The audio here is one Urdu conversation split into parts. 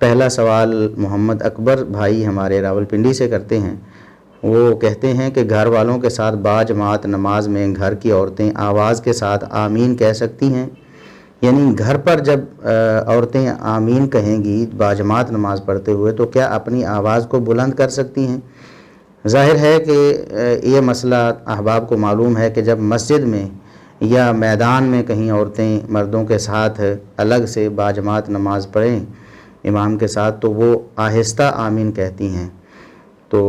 پہلا سوال محمد اکبر بھائی ہمارے راولپنڈی سے کرتے ہیں۔ وہ کہتے ہیں کہ گھر والوں کے ساتھ باجماعت نماز میں گھر کی عورتیں آواز کے ساتھ آمین کہہ سکتی ہیں؟ یعنی گھر پر جب عورتیں آمین کہیں گی باجماعت نماز پڑھتے ہوئے تو کیا اپنی آواز کو بلند کر سکتی ہیں؟ ظاہر ہے کہ یہ مسئلہ احباب کو معلوم ہے کہ جب مسجد میں یا میدان میں کہیں عورتیں مردوں کے ساتھ الگ سے باجماعت نماز پڑھیں امام کے ساتھ تو وہ آہستہ آمین کہتی ہیں۔ تو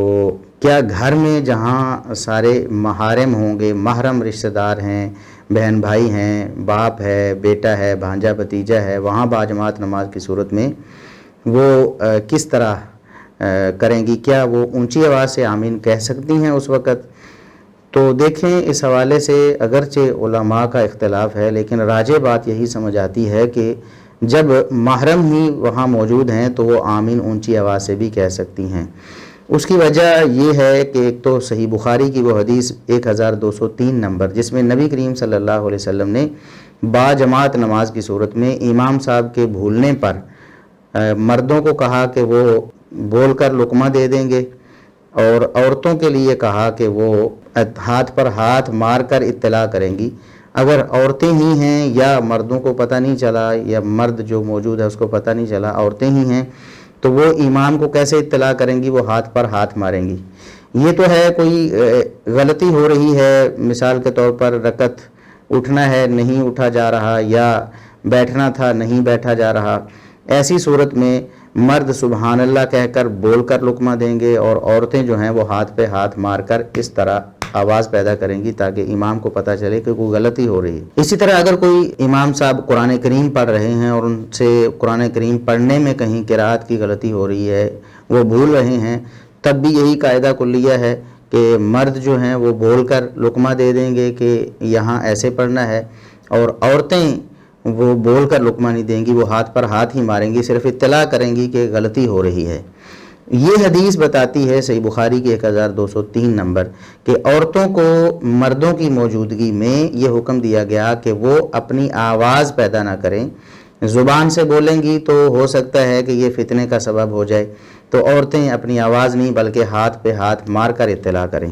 کیا گھر میں جہاں سارے محارم ہوں گے، محرم رشتہ دار ہیں، بہن بھائی ہیں، باپ ہے، بیٹا ہے، بھانجا بھتیجا ہے، وہاں باجماعت نماز کی صورت میں وہ کس طرح کریں گی؟ کیا وہ اونچی آواز سے آمین کہہ سکتی ہیں اس وقت؟ تو دیکھیں، اس حوالے سے اگرچہ علماء کا اختلاف ہے لیکن راجح بات یہی سمجھ آتی ہے کہ جب محرم ہی وہاں موجود ہیں تو وہ آمین اونچی آواز سے بھی کہہ سکتی ہیں۔ اس کی وجہ یہ ہے کہ ایک تو صحیح بخاری کی وہ حدیث 1203 نمبر جس میں نبی کریم صلی اللہ علیہ وسلم نے باجماعت نماز کی صورت میں امام صاحب کے بھولنے پر مردوں کو کہا کہ وہ بول کر لقمہ دے دیں گے اور عورتوں کے لیے کہا کہ وہ ہاتھ پر ہاتھ مار کر اطلاع کریں گی۔ اگر عورتیں ہی ہیں یا مردوں کو پتہ نہیں چلا یا مرد جو موجود ہے اس کو پتہ نہیں چلا، عورتیں ہی ہیں تو وہ امام کو کیسے اطلاع کریں گی؟ وہ ہاتھ پر ہاتھ ماریں گی۔ یہ تو ہے کوئی غلطی ہو رہی ہے، مثال کے طور پر رکعت اٹھنا ہے نہیں اٹھا جا رہا یا بیٹھنا تھا نہیں بیٹھا جا رہا، ایسی صورت میں مرد سبحان اللہ کہہ کر بول کر لقمہ دیں گے اور عورتیں جو ہیں وہ ہاتھ پہ ہاتھ مار کر اس طرح آواز پیدا کریں گی تاکہ امام کو پتہ چلے کہ کوئی غلطی ہو رہی ہے۔ اسی طرح اگر کوئی امام صاحب قرآن کریم پڑھ رہے ہیں اور ان سے قرآن کریم پڑھنے میں کہیں قرات کی غلطی ہو رہی ہے، وہ بھول رہے ہیں، تب بھی یہی قاعدہ کلیہ ہے کہ مرد جو ہیں وہ بول کر لقمہ دے دیں گے کہ یہاں ایسے پڑھنا ہے، اور عورتیں وہ بول کر لقمہ نہیں دیں گی، وہ ہاتھ پر ہاتھ ہی ماریں گی، صرف اطلاع کریں گی کہ غلطی ہو رہی ہے۔ یہ حدیث بتاتی ہے صحیح بخاری کی 1203 نمبر کہ عورتوں کو مردوں کی موجودگی میں یہ حکم دیا گیا کہ وہ اپنی آواز پیدا نہ کریں۔ زبان سے بولیں گی تو ہو سکتا ہے کہ یہ فتنے کا سبب ہو جائے، تو عورتیں اپنی آواز نہیں بلکہ ہاتھ پہ ہاتھ مار کر اطلاع کریں۔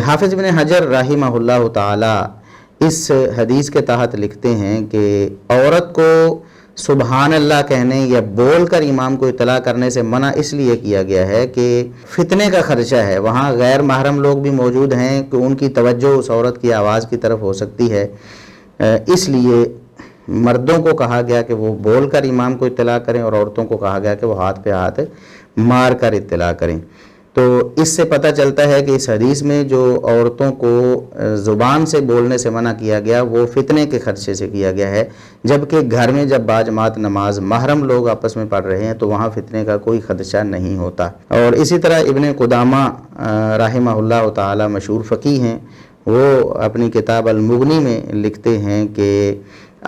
حافظ ابن حجر رحمہ اللہ تعالی اس حدیث کے تحت لکھتے ہیں کہ عورت کو سبحان اللہ کہنے یا بول کر امام کو اطلاع کرنے سے منع اس لیے کیا گیا ہے کہ فتنے کا خدشہ ہے، وہاں غیر محرم لوگ بھی موجود ہیں کہ ان کی توجہ اس عورت کی آواز کی طرف ہو سکتی ہے، اس لیے مردوں کو کہا گیا کہ وہ بول کر امام کو اطلاع کریں اور عورتوں کو کہا گیا کہ وہ ہاتھ پہ ہاتھ مار کر اطلاع کریں۔ تو اس سے پتہ چلتا ہے کہ اس حدیث میں جو عورتوں کو زبان سے بولنے سے منع کیا گیا وہ فتنے کے خدشے سے کیا گیا ہے، جبکہ گھر میں جب باجماعت نماز محرم لوگ آپس میں پڑھ رہے ہیں تو وہاں فتنے کا کوئی خدشہ نہیں ہوتا۔ اور اسی طرح ابن قدامہ رحمہ اللہ تعالی مشہور فقیہ ہیں، وہ اپنی کتاب المغنی میں لکھتے ہیں کہ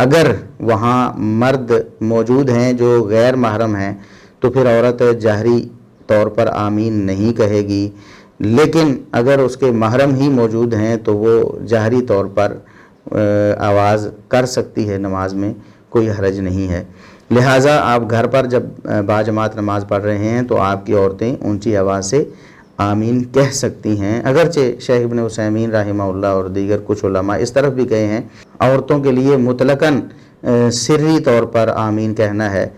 اگر وہاں مرد موجود ہیں جو غیر محرم ہیں تو پھر عورت جہری طور پر آمین نہیں کہے گی، لیکن اگر اس کے محرم ہی موجود ہیں تو وہ جہری طور پر آواز کر سکتی ہے، نماز میں کوئی حرج نہیں ہے۔ لہٰذا آپ گھر پر جب باجماعت نماز پڑھ رہے ہیں تو آپ کی عورتیں اونچی آواز سے آمین کہہ سکتی ہیں، اگرچہ شیخ ابن عثیمین رحمہ اللہ اور دیگر کچھ علماء اس طرف بھی گئے ہیں عورتوں کے لیے مطلقاً سری طور پر آمین کہنا ہے،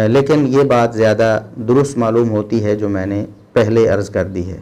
لیکن یہ بات زیادہ درست معلوم ہوتی ہے جو میں نے پہلے عرض کر دی ہے۔